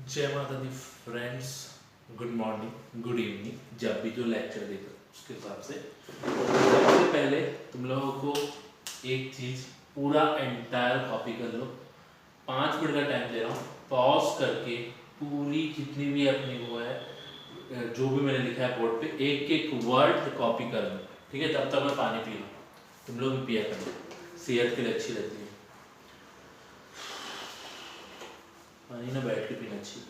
जय माता दी friends, good morning, good evening, जब भी जो लेक्चर देगा उसके हिसाब से। सबसे पहले तुम लोगों को एक चीज़ पूरा एंटायर कॉपी कर लो। 5 मिनट का टाइम दे रहा हूँ, पॉज करके पूरी जितनी भी अपनी वो है जो भी मैंने लिखा है बोर्ड पे एक एक वर्ड कॉपी कर लो, ठीक है। तब तक मैं पानी पी लूँ, तुम लोग भी पिया करना, सेहत के लिए अच्छी रहती है। पानी ना बैठ के पीना चाहिए।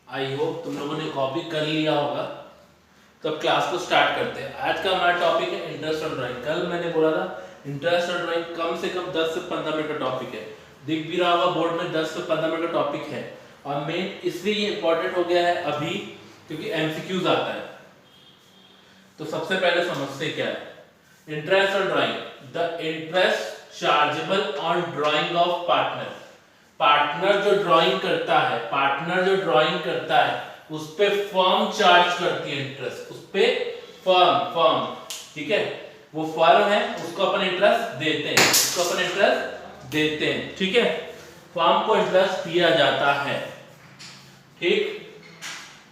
आई होप तुम लोगों ने कॉपी कर लिया होगा। तो अब क्लास को स्टार्ट करते हैं। आज का हमारा टॉपिक है इंटरेस्ट ऑन ड्राइंग। कल मैंने बोला था इंटरेस्ट ऑन ड्राइंग कम से कम 10 से 15 मिनट का टॉपिक है। दिख भी रहा होगा बोर्ड में 10 से 15 मिनट का टॉपिक है। और मेन इसलिए ये इंपॉर्टेंट हो गया है अभी क्योंकि एमसीक्यूज आता है। तो सबसे पहले समझते क्या है interest on drawing. The interest chargeable on drying of partner. Partner जो ड्राइंग करता है उस पे फर्म चार्ज करती है इंटरेस्ट, उस पे फर्म, ठीक है। वो फर्म है, उसको अपन इंटरेस्ट देते हैं, ठीक है। फर्म को इंटरेस्ट दिया जाता है, ठीक।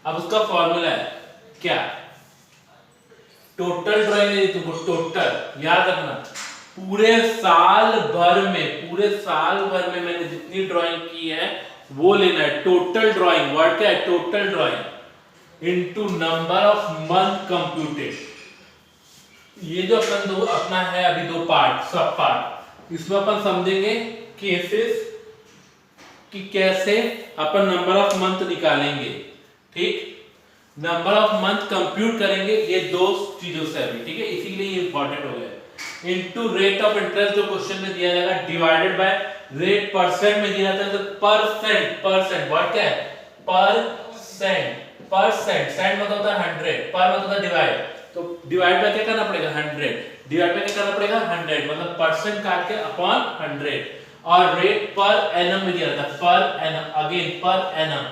अब उसका फॉर्मूला है क्या? टोटल ड्राइंग तुमको टोटल याद रखना। पूरे साल भर में मैंने जितनी ड्राइंग की है वो लेना है। टोटल ड्राइंग वर्ड क्या है? Total drawing into number of month computed. ये जो अपना है अभी दो पार्ट, सब पार्ट, इसमें अपन समझेंगे केसेस कि कैसे अपन नंबर ऑफ मंथ निकालेंगे, ठीक। नंबर ऑफ मंथ कंप्यूट करेंगे ये दो चीजों से अभी, ठीक है। इसीलिए ये इंपॉर्टेंट हो गया। इनटू रेट ऑफ इंटरेस्ट जो क्वेश्चन में दिया जाएगा डिवाइडेड बाय रेट परसेंट में दिया जाता है। तो परसेंट वर्ड क्या है? परसेंट सेंट मतलब होता है 100, पर मतलब होता है डिवाइड। तो डिवाइड बाय क्या करना पड़ेगा? 100। डिवाइड बाय क्या करना पड़ेगा? 100 मतलब परसेंट काट के अपॉन 100। और रेट पर एनम में दिया जाता है, per annum, again per annum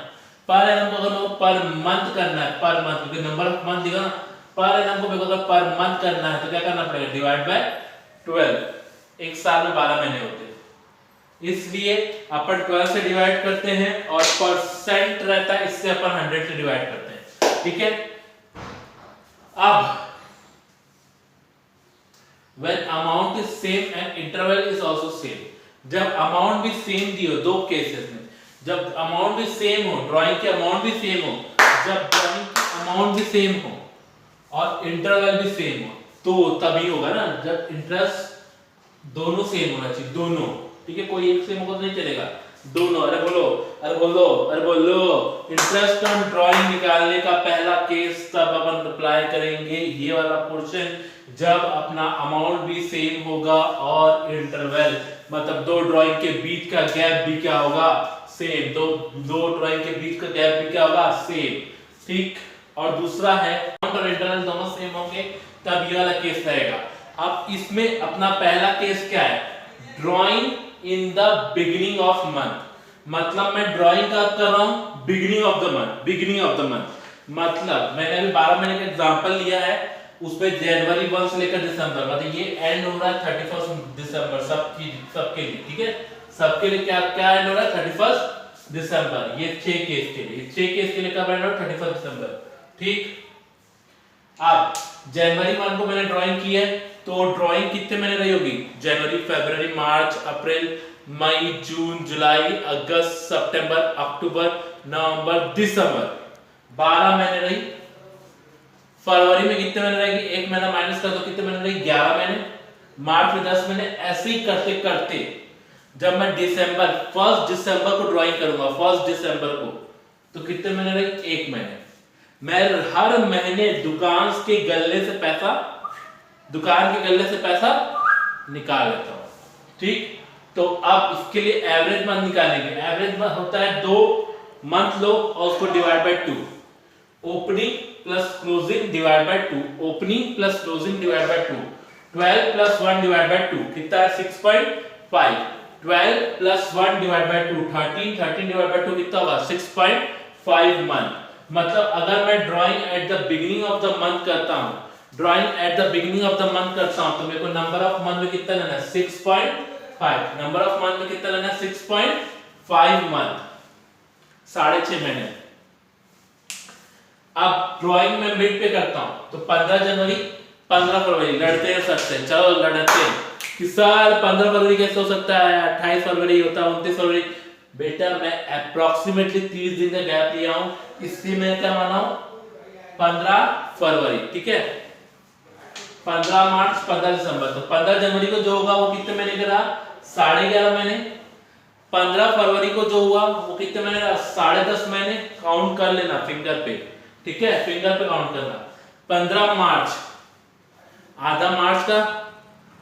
को अगर पर मंथ करना है, पर मंथ क्योंकि नंबर ऑफ मंथ दिया ना, पर एनम को अगर पर मंथ करना है तो क्या करना पड़ेगा? Divide by 12। एक साल में 12 महीने होते हैं, इसलिए अपन 12 से डिवाइड करते हैं और परसेंट रहता है, इससे अपन 100 से डिवाइड करते हैं, ठीक है। अब when amount is same and interval is also same, जब अमाउंट भी सेम दी हो, दो केसेस में, जब अमाउंट भी सेम हो, ड्राइंग के अमाउंट भी सेम हो, जब ड्राइंग की अमाउंट भी सेम हो और इंटरवल भी सेम हो, तो तभी होगा ना जब इंटरेस्ट दोनों सेम होना चाहिए, दोनों, ठीक है। कोई एक सेम होगा तो नहीं चलेगा, दोनों। अरे बोलो इंटरेस्ट ऑन ड्राइंग निकालने का पहला केस तब अपन अप्लाई करेंगे ये वाला पोर्शन जब अपना अमाउंट भी सेम होगा और इंटरवल मतलब दो ड्राइंग के बीच का गैप भी क्या होगा? सेम। दो ड्राइंग के बीच का गैप भी क्या होगा? सेम, ठीक। और दूसरा है अमाउंट और इंटरवल दोनों सेम होंगे तब ये वाला केस रहेगा। अब इसमें अपना पहला केस क्या है? Drawing in the beginning of month. मतलब मैं ड्राइंग का कर रहा हूं बिगिनिंग ऑफ द मंथ। मतलब मैंने अभी 12 महीने का एग्जांपल लिया है, उसपे जनवरी 1 से लेकर दिसंबर, मतलब ये एंड हो रहा है 31 दिसंबर सबके लिए, ठीक है। सबके लिए क्या एंड हो रहा है? 31 दिसंबर। ये 6 केस के लिए कब एंड हो रहा है? 31 दिसंबर, ठीक। अब जनवरी 1 को मैंने ड्राइंग की है तो ड्राइंग कितने महीने रही होगी? जनवरी, फरवरी, मार्च, अप्रैल, मई, जून, जुलाई, अगस्त, सितंबर, अक्टूबर, नवंबर, दिसंबर, 12 महीने रही। फरवरी में कितने महीने रहेगी? एक महीना माइनस कर दो, कितने महीने रही? 11 महीने। मार्च में 10 महीने। ऐसे ही करते करते जब मैं 1 दिसंबर को ड्राइंग करूंगा, 1 दिसंबर को, तो कितने महीने रही? 1 महीने। मैं हर महीने दुकान के गल्ले से पैसा निकाल लेता हूं, ठीक। तो अब इसके लिए एवरेज मंथ निकालेंगे। एवरेज मंथ होता है 2 मंथ लो और उसको divide by 2, opening plus closing divide by 2, opening plus closing divide by 2, 12 plus 1 divide by 2 कितना है 6.5, 12 plus 1 divide by 2 13, 13 divide by 2 कितना होगा 6.5 मंथ। मतलब अगर मैं drawing at the beginning of the month करता हूं, drawing at the beginning of the month करता हूं तो मेरे को नंबर ऑफ मंथ में कितना लेना है 6.5, नंबर ऑफ मंथ में कितना लेना है 6.5 मंथ, 6.5 महीने। अब ड्राइंग में मिड पे करता हूं तो 15 जनवरी 15 फरवरी लड़ते हैं सबसे, चलो लड़ते हैं कि सर 15 फरवरी कैसे हो सकता है, 28 फरवरी होता है, 29 फरवरी। बेटा मैं अप्रोक्सीमेटली 30 दिन का गैप लिया हूं, इसलिए मैं क्या माना हूं 15 फरवरी, ठीक है। 15 मार्च 15 दिसंबर, तो 15 जनवरी को जो होगा वो कितने महीने का रहा 11.5 महीने। 15 फरवरी को जो हुआ वो कितने महीने रहा 10.5 महीने। काउंट कर लेना फिंगर पे, ठीक है, फिंगर पे काउंट करना। 15 मार्च, आधा मार्च का,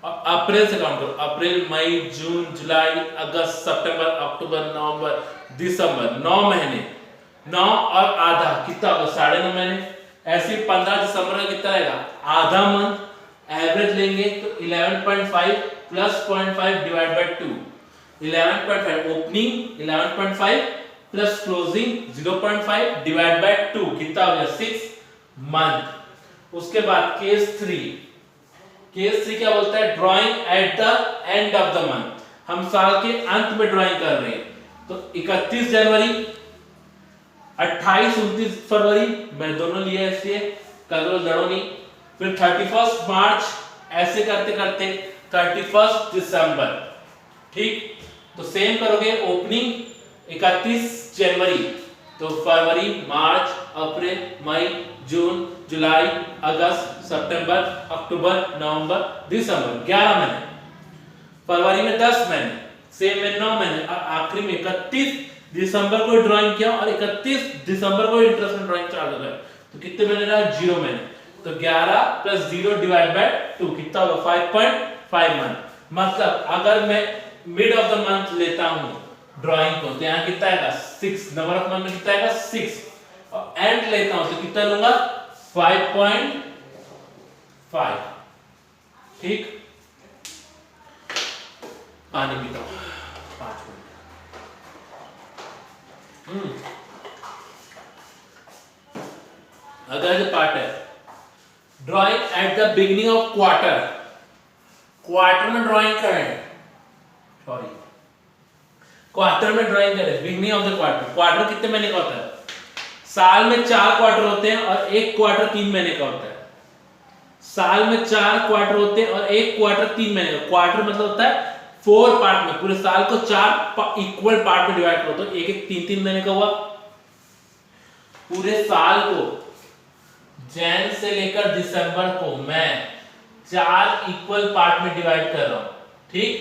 अप्रैल से काउंट करो, अप्रैल मई जून जुलाई अगस्त सितंबर अक्टूबर नवंबर दिसंबर, 9 महीने, 9 और आधा कितना होगा 9.5 महीने। ऐसे 15 दिसंबर का कितना रहेगा आधा मंथ, एवरेज लेंगे तो 11.5 plus 0.5 divide by 2, 11.5 opening 11.5 plus closing 0.5 divide by 2 कितना हो गया 6 मंथ। उसके बाद केस 3, केस 3 क्या बोलता है drawing at the end of the month, हम साल के अंत में ड्राइंग कर रहे हैं तो 31 जनवरी 28 29 फरवरी मैं दोनों लिए इसलिए करो लड़ो नहीं। फिर 31 मार्च ऐसे करते करते 31 दिसंबर, ठीक। तो सेम करोगे ओपनिंग 31 जनवरी तो फरवरी मार्च अप्रैल मई जून जुलाई अगस्त सितंबर अक्टूबर नवंबर दिसंबर 11 महीने। फरवरी में 10 महीने, सेम में 9 महीने और आखिरी में 31 दिसंबर को ड्राइंग किया और 31 दिसंबर को इंटरेस्ट में ड्राइंग चालू कर तो कितने महीने रहा 0 महीने। तो 11 प्लस 0 डिवाइड बाय 2 कितना होगा 5.5 मंथ। मतलब अगर मैं मिड ऑफ द मंथ लेता हूं ड्राइंग को तो यहां कितना आएगा 6, नंबर ऑफ मंथ में कितना आएगा 6 और एंड लेता हूं तो कितना लूंगा 5.5, ठीक। पानी पीता हूं 5 मिनट। अगर जो पार्ट है drawing at the beginning of quarter, quarter में ड्राइंग करें, सॉरी क्वार्टर में ड्राइंग करें, beginning of the quarter. Quarter कितने महीने का होता है साल में 4 क्वार्टर होते हैं और एक क्वार्टर 3 महीने का होता है। साल में 4 क्वार्टर होते हैं और एक क्वार्टर 3 महीने का। क्वार्टर मतलब होता है 4 पार्ट में, पूरे साल को 4 इक्वल पार्ट में डिवाइड करो तो एक एक 3-3 महीने का हुआ। पूरे साल को जैन से लेकर दिसंबर को मैं 4 इक्वल पार्ट में डिवाइड कर रहा हूं, ठीक।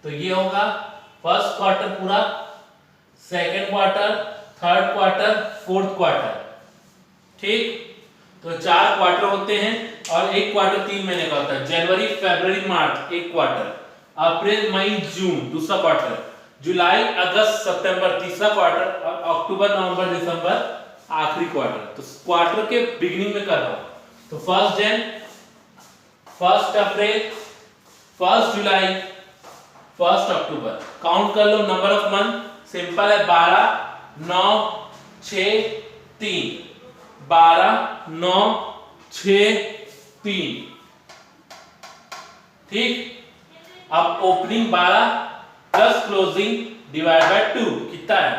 तो ये होगा फर्स्ट क्वार्टर पूरा, second quarter, third quarter, fourth quarter, ठीक। तो 4 क्वार्टर होते हैं और एक क्वार्टर 3 महीने का होता है। जनवरी फरवरी मार्च एक क्वार्टर, अप्रैल मई जून दूसरा क्वार्टर, जुलाई अगस्त सितंबर तीसरा क्वार्टर और अक्टूबर नवंबर दिसंबर आखिरी क्वार्टर। तो क्वार्टर के बिगिनिंग में कर रहा हूं तो 1 जन, 1 अप्रैल, 1 जुलाई, 1 अक्टूबर। काउंट कर लो नंबर ऑफ मंथ, सिंपल है 12 9 6 3, 12 9 6 3, ठीक। अब opening 12 plus closing divide by 2 कितना है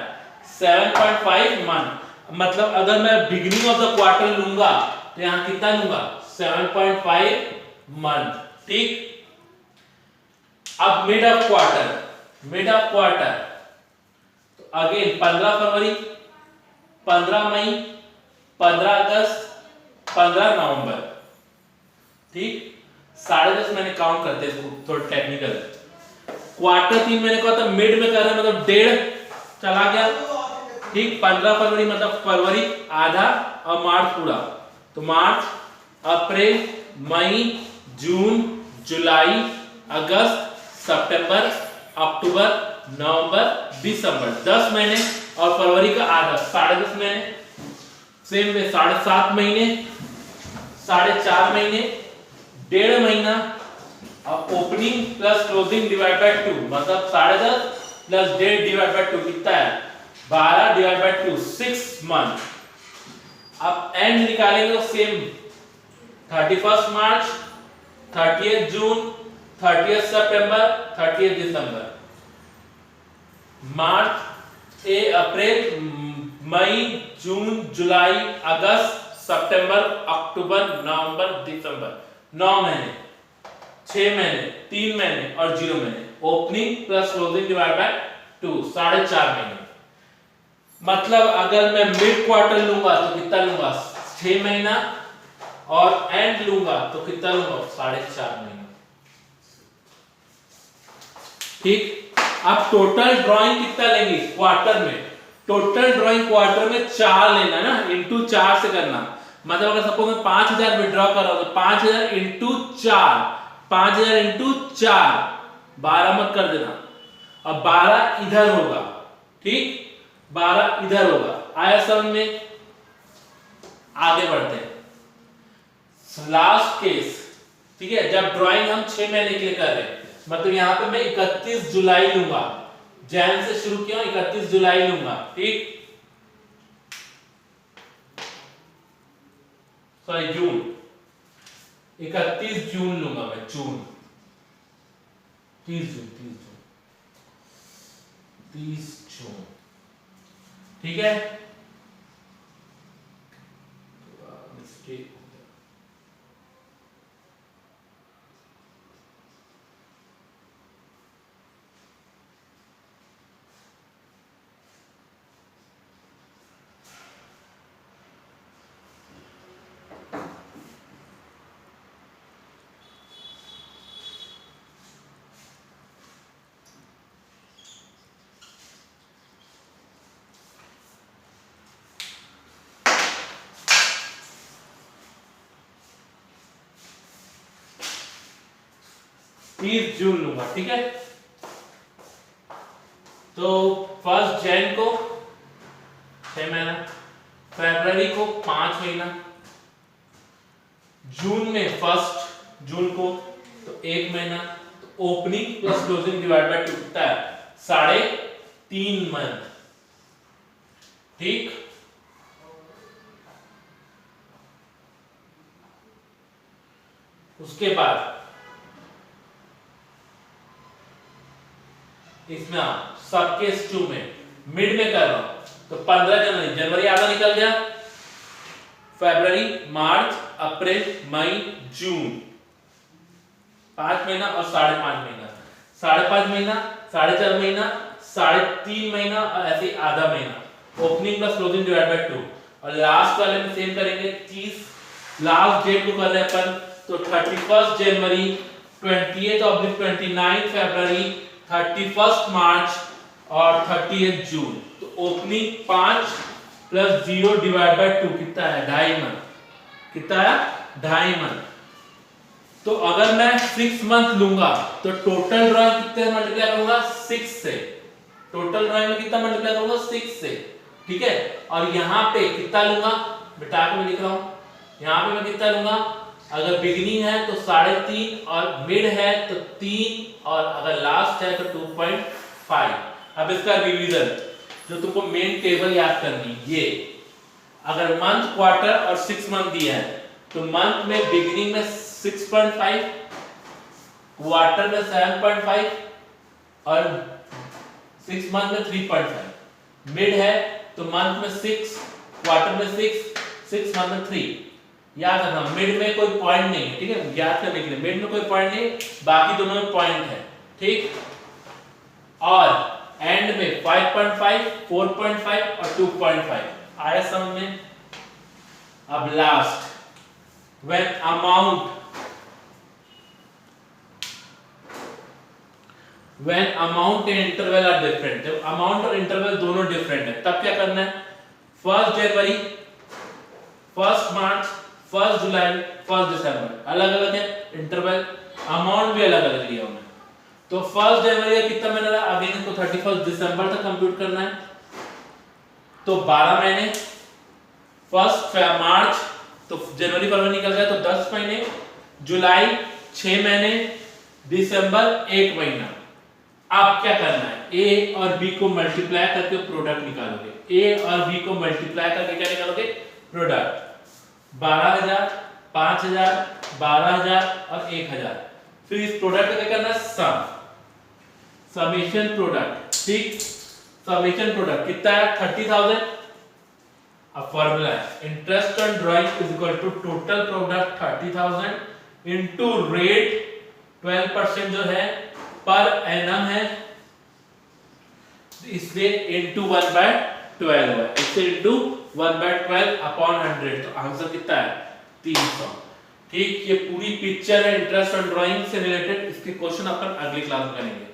7.5 मंथ। मतलब अगर मैं बिगिनिंग ऑफ द क्वार्टर लूंगा तो यहां कितना लूंगा 7.5 मंथ, ठीक। अब mid of quarter, mid of quarter तो अगेन 15 फरवरी, 15 मई, 15 अगस्त, 15 नवंबर, ठीक। 10.5 महीने काउंट करते हैं इसको, थोड़ा टेक्निकल। क्वार्टर 3 महीने का होता है, मिड में कर रहे हैं मतलब 1.5 चला गया, ठीक। 15 फरवरी मतलब फरवरी आधा और मार्च पूरा, तो मार्च अप्रैल मई जून जुलाई अगस्त सितंबर अक्टूबर, नवंबर, दिसंबर, 10 महीने और फरवरी का आधा 10.5 महीने। सेम वे 7.5 महीने, 4.5 महीने, 1.5 महीना। अब opening plus closing divide by 2 मतलब 10.5 प्लस 1.5 डिवाइड बाय 2 कितना है 12 डिवाइड बाय 2 6 मंथ। अब एंड निकालेंगे तो सेम 31 मार्च, 30 जून, 30 सितंबर, 30 दिसंबर। मार्च, अप्रैल, मई, जून, जुलाई, अगस्त, सितंबर, अक्टूबर, नवंबर, दिसंबर। 9 महीने, 6 महीने, 3 महीने और 0 महीने। Opening plus closing divide by 2 4.5 महीने। मतलब अगर मैं मिड क्वार्टर लूंगा तो कितना लूंगा 6 महीना और एंड लूंगा तो कितना लूंगा 4.5 महीना। ठीक। अब टोटल ड्राइंग कितना लेंगे क्वार्टर में। टोटल ड्राइंग क्वार्टर में 4 लेना ना, इंटू 4 से करना। मतलब अगर सपोज मैं 5000 विड्रॉ कर रहा हूं तो 5000 इंटू 4, 5000 इंटू 4, 12 मत कर देना। अब 12 इधर होगा, ठीक, 12 इधर होगा। आया समझ में। आगे बढ़ते हैं लास्ट केस। ठीक है, जब ड्राइंग हम 6 महीने के लिए कर रहे हैं मतलब यहां पे मैं 31 जुलाई लूंगा। जैन से शुरू किया 31 जुलाई लूंगा, ठीक, सॉरी जून, 31 जून लूंगा मैं, जून, 30 जून, ठीक है। मिस्टेक हो गया। जून लूंगा, ठीक है। तो 1 जैन को 6 महीना, फरवरी को 5 महीना, जून में 1 जून को तो 1 महीना। तो opening plus closing divide by 2 कितना है 3.5 मंथ, ठीक। उसके बाद इसमें सब केस 2 में मिड में कर रहा हूं तो 15 जनवरी, जनवरी आधा निकल गया, फरवरी, मार्च, अप्रैल, मई, जून, 5 महीना और 5.5 महीना, 5.5 महीना, 4.5 महीना, 3.5 महीना और ऐसे आधा महीना। Opening plus closing divide by 2 और लास्ट वाले में सेम करेंगे 30। लास्ट डेट को कर रहे हैं अपन तो 31 जनवरी, 28/29 फरवरी, 31 मार्च और 30 जून। तो ओपनिंग 5 प्लस 0 डिवाइड बाय 2 कितना है 2.5 मंथ। कितना है 2.5 मंथ। तो अगर मैं 6 मंथ लूंगा तो टोटल ड्राइंग कितने मल्टीप्लाई करूंगा 6 से। टोटल ड्राइंग में कितना मल्टीप्लाई करूंगा 6 से, ठीक है। और यहां पे कितना लूंगा बेटा को मैं लिख रहा हूं। यहां पे मैं कितना लूंगा, अगर बिगिनिंग है तो 3.5 और मिड है तो 3 और अगर लास्ट है तो 2.5। अब इसका रिवीजन जो तुमको मेन टेबल याद करनी, ये अगर मंथ, क्वार्टर और 6 मंथ दिया है तो मंथ में बिगिनिंग में 6.5, क्वार्टर में 7.5 और 6 मंथ में 3.5। मिड है तो मंथ में 6, क्वार्टर में 6 मंथ में 3। याद रखना मिड में कोई पॉइंट नहीं है, ठीक है, याद करने के लिए मिड में कोई पॉइंट नहीं, बाकी दोनों में पॉइंट है, ठीक। और एंड में 5.5, 4.5 और 2.5 आया समझ में। अब last when amount and interval are different, जब अमाउंट और इंटरवल दोनों डिफरेंट है तब क्या करना है 1 जनवरी, 1 मार्च, 1 जुलाई, 1 दिसंबर अलग अलग है इंटरवल, अमाउंट भी अलग अलग लिया हमने। तो 1 जनवरी का कितना महीना रहा, अगेन इसको 31 दिसंबर तक कंप्यूट करना है, तो 12 महीने, 1 मार्च तो जनवरी फरवरी निकल गया तो 10 महीने, जुलाई 6 महीने, दिसंबर 1 महीना। अब क्या करना है, ए और बी को मल्टीप्लाई करके प्रोडक्ट निकालोगे, ए और बी को मल्टीप्लाई करके क्या निकालोगे, प्रोडक्ट। 12,000, 5,000, 12,000 और 1,000। फिर इस प्रोडक्ट का क्या करना है, समेशन प्रोडक्ट, ठीक। समेशन प्रोडक्ट कितना है, 30,000। अब फॉर्मूला है interest on drawing is equal to total product 30,000 into rate 12% जो है पर एनम है, इसलिए इनटू 1/12 है, इससे इनटू 1/12 अपॉन 100। तो आंसर कितना है, 300। ठीक, ये पूरी पिक्चर है इंटरेस्ट ऑन ड्राइंग से रिलेटेड। इसके क्वेश्चन अपन अगली क्लास में करेंगे।